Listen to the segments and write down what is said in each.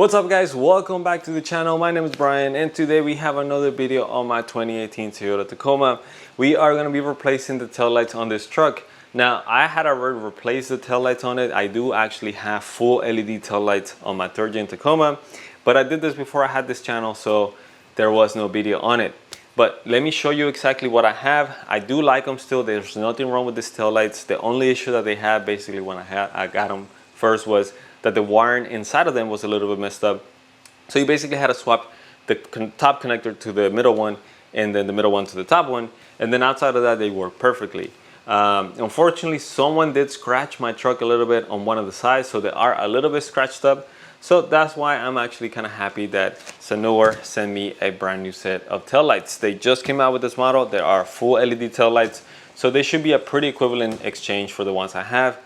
What's up guys, welcome back to the channel. My name is Brian and today we have another video on my 2018 Toyota Tacoma. We are going to be replacing the taillights on this truck. Now I had already replaced the taillights on it. I do actually have full LED taillights on my 3rd gen Tacoma, but I did this before I had this channel, so there was no video on it. But let me show you exactly what I have. I do like them still. There's nothing wrong with these taillights. The only issue that they had basically when I got them first was that the wiring inside of them was a little bit messed up. So you basically had to swap the top connector to the middle one and then the middle one to the top one. And then outside of that, they work perfectly. Unfortunately, someone did scratch my truck a little bit on one of the sides, so they are a little bit scratched up. So that's why I'm actually kind of happy that Sanooer sent me a brand new set of taillights. They just came out with this model. There are full LED taillights, so they should be a pretty equivalent exchange for the ones I have.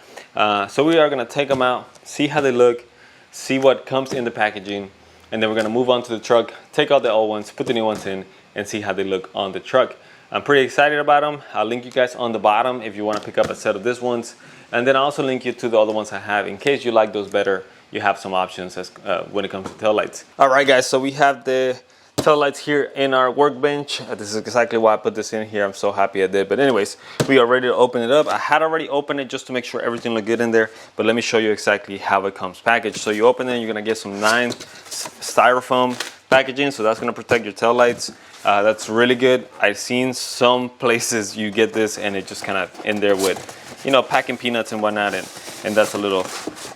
So we are going to take them out, see how they look, see what comes in the packaging, and then we're going to move on to the truck, take out the old ones, put the new ones in, and see how they look on the truck. I'm pretty excited about them. I'll link you guys on the bottom if you want to pick up a set of these ones, and then I'll also link you to the other ones I have in case you like those better. You have some options as when it comes to taillights. All right guys, so we have the taillights here in our workbench. This is exactly why I put this in here. I'm so happy I did. But anyways, we are ready to open it up. I had already opened it just to make sure everything looked good in there, but let me show you exactly how it comes packaged. So you open it, you're gonna get some 9 styrofoam packaging, so that's gonna protect your taillights. That's really good. I've seen some places you get this and it just kind of in there with, you know, packing peanuts and whatnot, and that's a little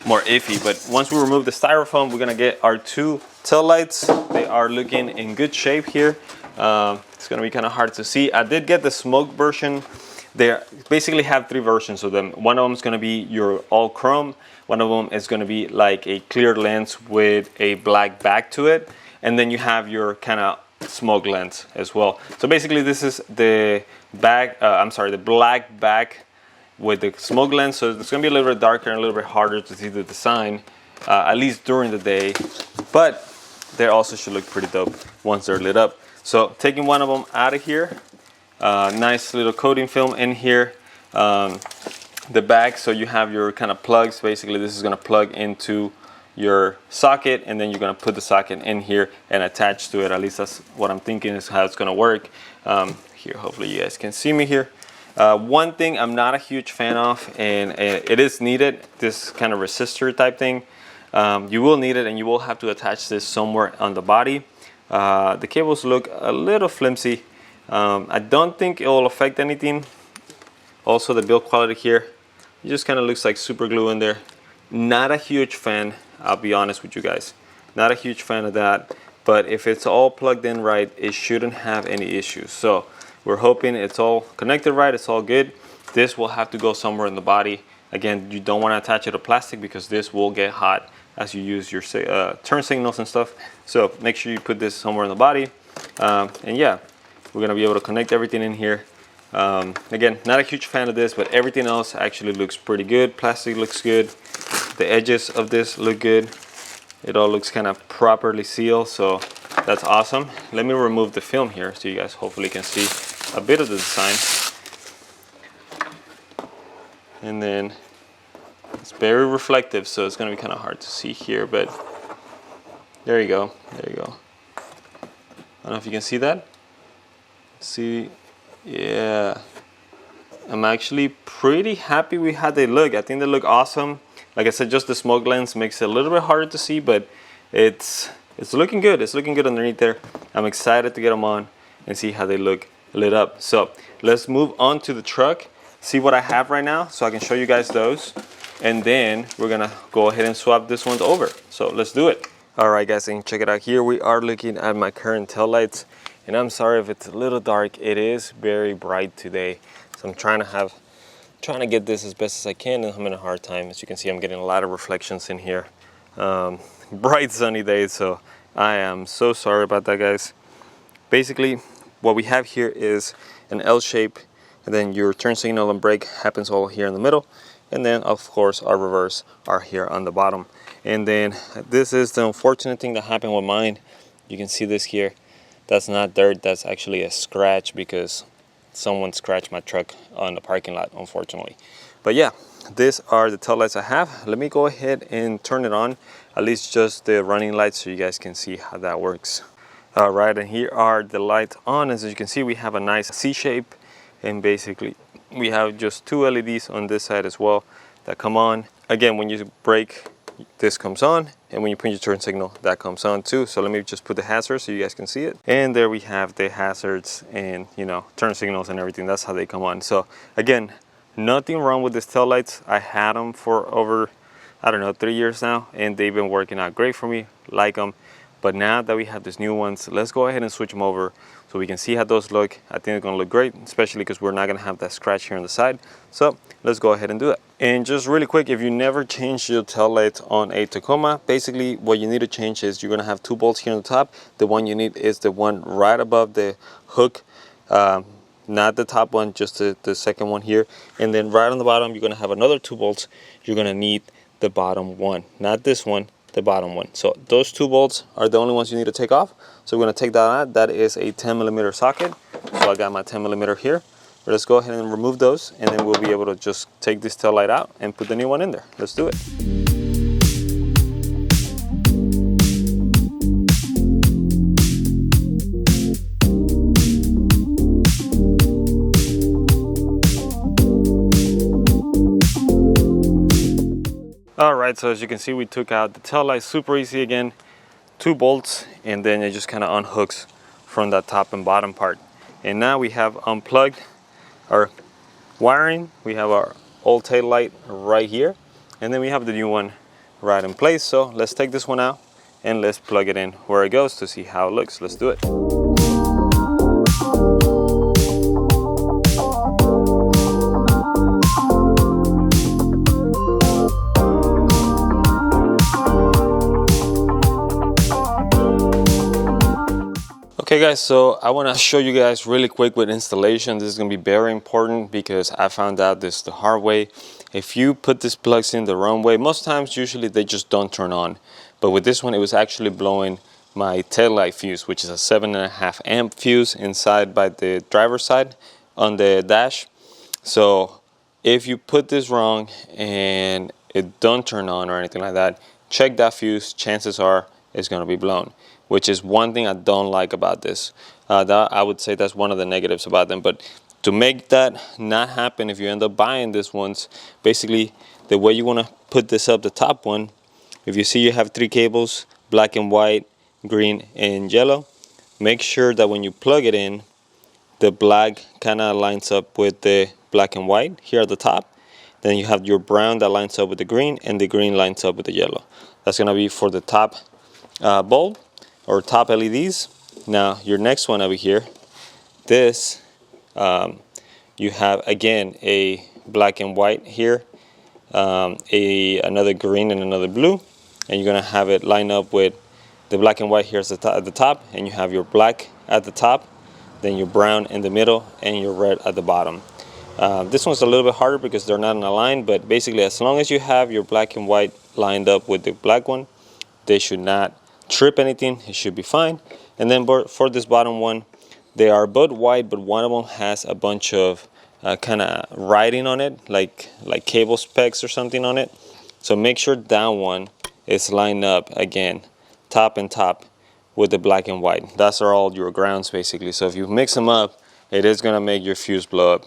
more iffy. But once we remove the styrofoam, we're gonna get our 2 taillights. They are looking in good shape here. It's gonna be kind of hard to see. I did get the smoke version. They basically have 3 versions of them. One of them is gonna be your all chrome. One of them is gonna be like a clear lens with a black back to it, and then you have your kind of smoke lens as well. So basically this is the back, the black back with the smoke lens, so it's gonna be a little bit darker and a little bit harder to see the design, at least during the day, but they also should look pretty dope once they're lit up. So taking one of them out of here, nice little coating film in here, the back, so you have your kind of plugs. Basically this is gonna plug into your socket, and then you're gonna put the socket in here and attach to it. At least that's what I'm thinking is how it's gonna work. Here, hopefully you guys can see me here. One thing I'm not a huge fan of, and it is needed, this kind of resistor type thing. You will need it, and you will have to attach this somewhere on the body. The cables look a little flimsy. I don't think it will affect anything. Also the build quality here, it just kind of looks like super glue in there. Not a huge fan, I'll be honest with you guys. Not a huge fan of that, but if it's all plugged in right, it shouldn't have any issues. So we're hoping it's all connected right, it's all good. This will have to go somewhere in the body. Again, you don't want to attach it to plastic because this will get hot as you use your turn signals and stuff. So make sure you put this somewhere in the body. And yeah, we're gonna be able to connect everything in here. Again, not a huge fan of this, but everything else actually looks pretty good. Plastic looks good. The edges of this look good. It all looks kind of properly sealed, so that's awesome. Let me remove the film here so you guys hopefully can see a bit of the design. And then it's very reflective, so it's gonna be kind of hard to see here, but there you go, there you go. I don't know if you can see that. See, yeah. I'm actually pretty happy with how they look. I think they look awesome. Like I said, just the smoke lens makes it a little bit harder to see, but it's looking good. It's looking good underneath there. I'm excited to get them on and see how they look lit up. So let's move on to the truck, see what I have right now so I can show you guys those, and then we're gonna go ahead and swap this one over. So let's do it. All right guys, and check it out. Here we are looking at my current taillights, and I'm sorry if it's a little dark. It is very bright today, so I'm trying to get this as best as I can, and I'm having a hard time. As you can see, I'm getting a lot of reflections in here. Bright sunny day, so I am so sorry about that, guys. Basically, what we have here is an L shape, and then your turn signal and brake happens all here in the middle, and then of course our reverse are here on the bottom. And then this is the unfortunate thing that happened with mine. You can see this here. That's not dirt, that's actually a scratch because someone scratched my truck on the parking lot, unfortunately. But yeah, these are the taillights I have. Let me go ahead and turn it on. at least just the running lights so you guys can see how that works. All right, and here are the lights on. As you can see, we have a nice C shape, and basically we have just 2 LEDs on this side as well that come on. Again, when you brake, this comes on, and when you put your turn signal, that comes on too. So let me just put the hazards so you guys can see it. And there we have the hazards and, you know, turn signals and everything. That's how they come on. So again, nothing wrong with these taillights. I had them for over, I don't know, 3 years now, and they've been working out great for me. Like them. But now that we have these new ones, let's go ahead and switch them over so we can see how those look. I think they're gonna look great, especially because we're not gonna have that scratch here on the side. So let's go ahead and do that. And just really quick, if you never changed your tail lights on a Tacoma, basically what you need to change is you're gonna have 2 bolts here on the top. The one you need is the one right above the hook, not the top one, just the second one here. And then right on the bottom, you're gonna have another 2 bolts. You're gonna need the bottom one, not this one, the bottom one. So those 2 bolts are the only ones you need to take off. So we're going to take that out. That is a 10mm socket. So I got my 10mm here. But let's go ahead and remove those, and then we'll be able to just take this tail light out and put the new one in there. Let's do it. All right, so as you can see, we took out the tail light super easy again. 2 bolts, and then it just kind of unhooks from that top and bottom part. And now we have unplugged our wiring. We have our old tail light right here, and then we have the new one right in place. So let's take this one out and let's plug it in where it goes to see how it looks. Let's do it. Okay guys, so I want to show you guys really quick with installation. This is going to be very important because I found out this the hard way. If you put these plugs in the wrong way, most times usually they just don't turn on. But with this one, it was actually blowing my tail light fuse, which is a 7.5 amp fuse inside by the driver's side on the dash. So if you put this wrong and it don't turn on or anything like that, check that fuse. Chances are it's going to be blown, which is one thing I don't like about this. That I would say that's one of the negatives about them. But to make that not happen, if you end up buying this ones, basically the way you want to put this up, the top one, if you see you have 3 cables, black and white, green and yellow, make sure that when you plug it in, the black kind of lines up with the black and white here at the top. Then you have your brown that lines up with the green, and the green lines up with the yellow. That's going to be for the top bulb or top LEDs. Now your next one over here, this you have again a black and white here, another green and another blue, and you're gonna have it line up with the black and white here at the top, and you have your black at the top, then your brown in the middle, and your red at the bottom. This one's a little bit harder because they're not in a line, but basically as long as you have your black and white lined up with the black one, they should not trip anything. It should be fine. And then for this bottom one, they are both white, but one of them has a bunch of kind of writing on it, like cable specs or something on it. So make sure that one is lined up again, top and top, with the black and white. That's all your grounds basically. So if you mix them up, it is gonna make your fuse blow up.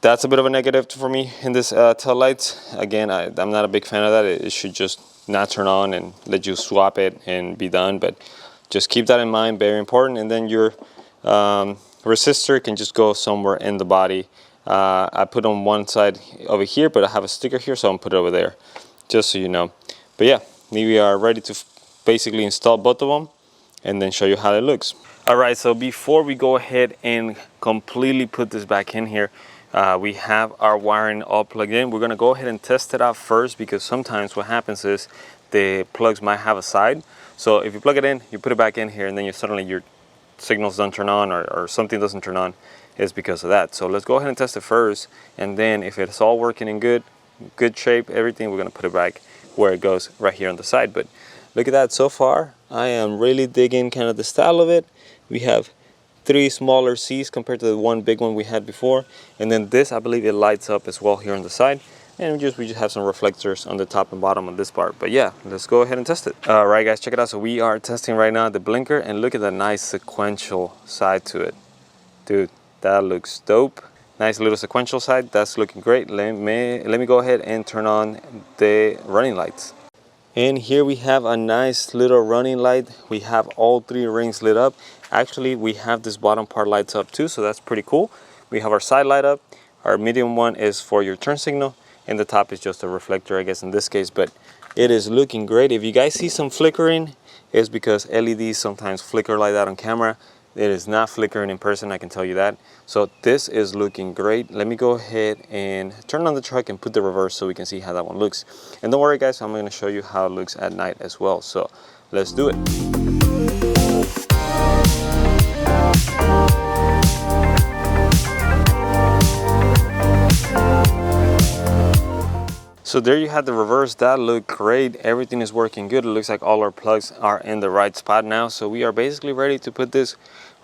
That's a bit of a negative for me in this tail lights. Again, I'm not a big fan of that. It should just not turn on and let you swap it and be done. But just keep that in mind, very important. And then your resistor can just go somewhere in the body. I put on one side over here, but I have a sticker here, so I'm gonna put it over there, just so you know. But yeah, we are ready to basically install both of them and then show you how it looks. All right, so before we go ahead and completely put this back in here, we have our wiring all plugged in. We're gonna go ahead and test it out first, because sometimes what happens is the plugs might have a side. So if you plug it in, you put it back in here, and then suddenly your signals don't turn on, or something doesn't turn on, is because of that. So let's go ahead and test it first, and then if it's all working in good shape, everything, we're gonna put it back where it goes, right here on the side. But look at that, so far I am really digging kind of the style of it. We have 3 smaller C's compared to the one big one we had before, and then this, I believe it lights up as well here on the side. and we just have some reflectors on the top and bottom of this part. But yeah, let's go ahead and test it. All right, guys, check it out. So we are testing right now the blinker, and look at the nice sequential side to it. Dude, that looks dope. Nice little sequential side. That's looking great. Let me go ahead and turn on the running lights. And here we have a nice little running light. We have all 3 rings lit up. Actually, we have this bottom part lights up too, so that's pretty cool. We have our side light up. Our medium one is for your turn signal, and the top is just a reflector, I guess, in this case. But it is looking great. If you guys see some flickering, it's because LEDs sometimes flicker like that on camera. It is not flickering in person, I can tell you that. So this is looking great. Let me go ahead and turn on the truck and put the reverse so we can see how that one looks. And don't worry, guys, I'm going to show you how it looks at night as well. So let's do it. So there you have the reverse. That looked great. Everything is working good. It looks like all our plugs are in the right spot now. So we are basically ready to put this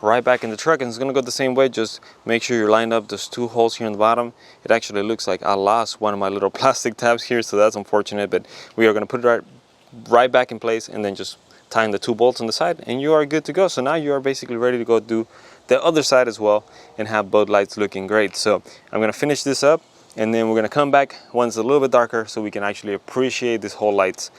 right back in the truck, and it's gonna go the same way. Just make sure you're lined up. There's 2 holes here on the bottom. It actually looks like I lost one of my little plastic tabs here, so that's unfortunate, but we are gonna put it right back in place, and then just tying the 2 bolts on the side, and you are good to go. So now you are basically ready to go do the other side as well and have both lights looking great. So I'm gonna finish this up, and then we're gonna come back once it's a little bit darker so we can actually appreciate this whole lights.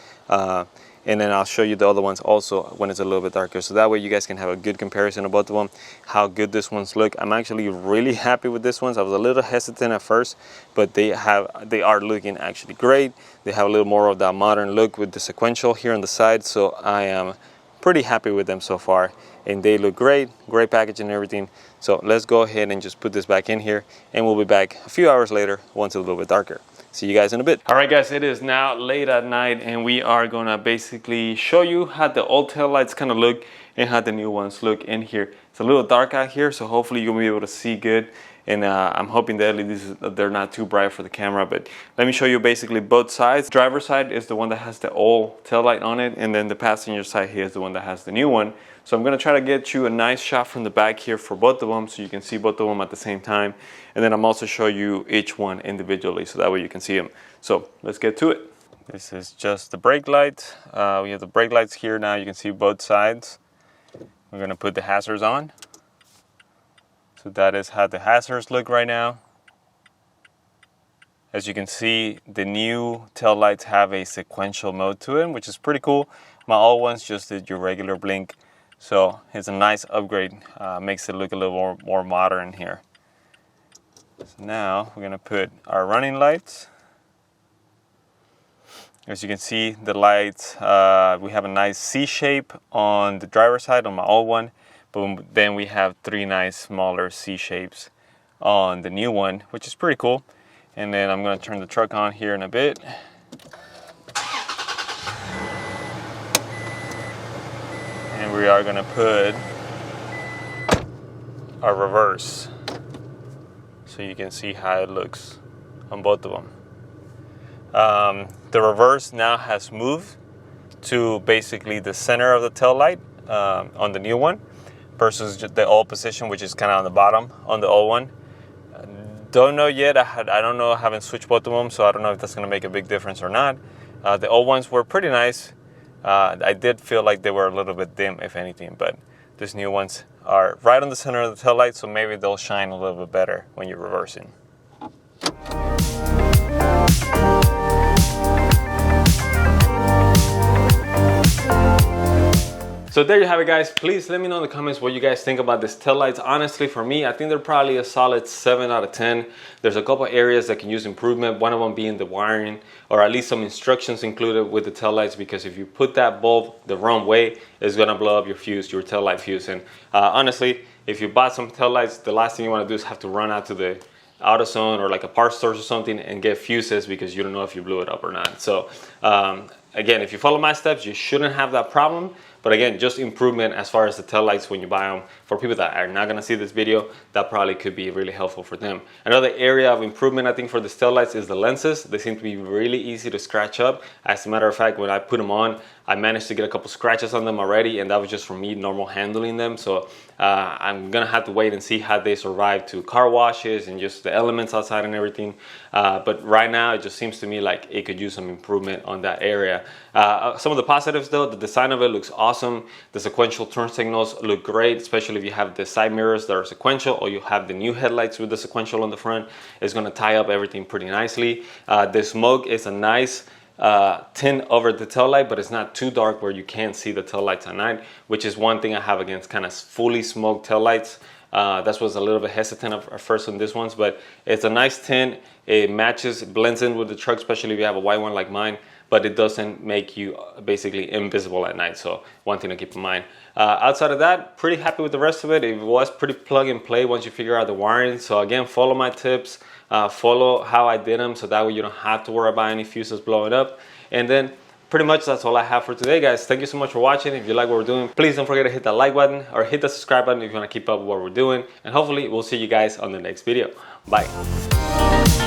And then I'll show you the other ones also when it's a little bit darker. So that way you guys can have a good comparison of both of them, how good this ones look. I'm actually really happy with this ones. I was a little hesitant at first, but they are looking actually great. They have a little more of that modern look with the sequential here on the side. So I am pretty happy with them so far. And they look great, great packaging and everything. So let's go ahead and just put this back in here, and we'll be back a few hours later once it's a little bit darker. See you guys in a bit. All right, guys, it is now late at night, and we are gonna basically show you how the old tail lights kind of look and how the new ones look in here. It's a little dark out here, so hopefully you'll be able to see good. And I'm hoping the LEDs, they're not too bright for the camera, but let me show you basically both sides. The driver's side is the one that has the old tail light on it, and then the passenger side here is the one that has the new one. So I'm gonna try to get you a nice shot from the back here for both of them, so you can see both of them at the same time. And then I'm also show you each one individually, so that way you can see them. So let's get to it. This is just the brake light. We have the brake lights here now. You can see both sides. We're gonna put the hazards on. So that is how the hazards look right now. As you can see, the new tail lights have a sequential mode to it, which is pretty cool. My old ones just did your regular blink. So it's a nice upgrade, makes it look a little more modern here. So now we're gonna put our running lights. As you can see, the lights, we have a nice C shape on the driver's side on my old one, but then we have 3 nice smaller C shapes on the new one, which is pretty cool. And then I'm gonna turn the truck on here in a bit. And we are gonna put our reverse so you can see how it looks on both of them. The reverse now has moved to basically the center of the tail light on the new one versus just the old position, which is kind of on the bottom on the old one. Don't know yet. I don't know. I haven't switched both of them, so I don't know if that's gonna make a big difference or not. The old ones were pretty nice. I did feel like they were a little bit dim, if anything, but these new ones are right on the center of the tail light, so maybe they'll shine a little bit better when you're reversing. So there you have it, guys. Please let me know in the comments what you guys think about these taillights. Honestly, for me, I think they're probably a solid 7 out of 10. There's a couple areas that can use improvement, one of them being the wiring, or at least some instructions included with the taillights, because if you put that bulb the wrong way, it's gonna blow up your fuse, your taillight fuse. And honestly, if you bought some taillights, the last thing you wanna do is have to run out to the AutoZone or like a parts store or something and get fuses because you don't know if you blew it up or not. So again, if you follow my steps, you shouldn't have that problem. But again, just improvement as far as the taillights when you buy them. For people that are not gonna see this video, that probably could be really helpful for them. Another area of improvement, I think, for the taillights is the lenses. They seem to be really easy to scratch up. As a matter of fact, when I put them on, I managed to get a couple scratches on them already, and that was just from me normal handling them. So I'm gonna have to wait and see how they survive to car washes and just the elements outside and everything. But right now it just seems to me like it could use some improvement on that area. Some of the positives though, the design of it looks awesome. The sequential turn signals look great, especially if you have the side mirrors that are sequential, or you have the new headlights with the sequential on the front. It's gonna tie up everything pretty nicely. The smoke is a nice tint over the taillight, but it's not too dark where you can't see the taillights at night, which is one thing I have against kind of fully smoked taillights. That was a little bit hesitant at first on this ones, but it's a nice tint. It matches, it blends in with the truck, especially if you have a white one like mine, but it doesn't make you basically invisible at night. So one thing to keep in mind. Outside of that, pretty happy with the rest of it. It was pretty plug and play once you figure out the wiring. So again, follow my tips. Follow how I did them, so that way you don't have to worry about any fuses blowing up. And then pretty much that's all I have for today, guys. Thank you so much for watching. If you like what we're doing, please don't forget to hit that like button or hit the subscribe button if you want to keep up with what we're doing. And hopefully we'll see you guys on the next video. Bye.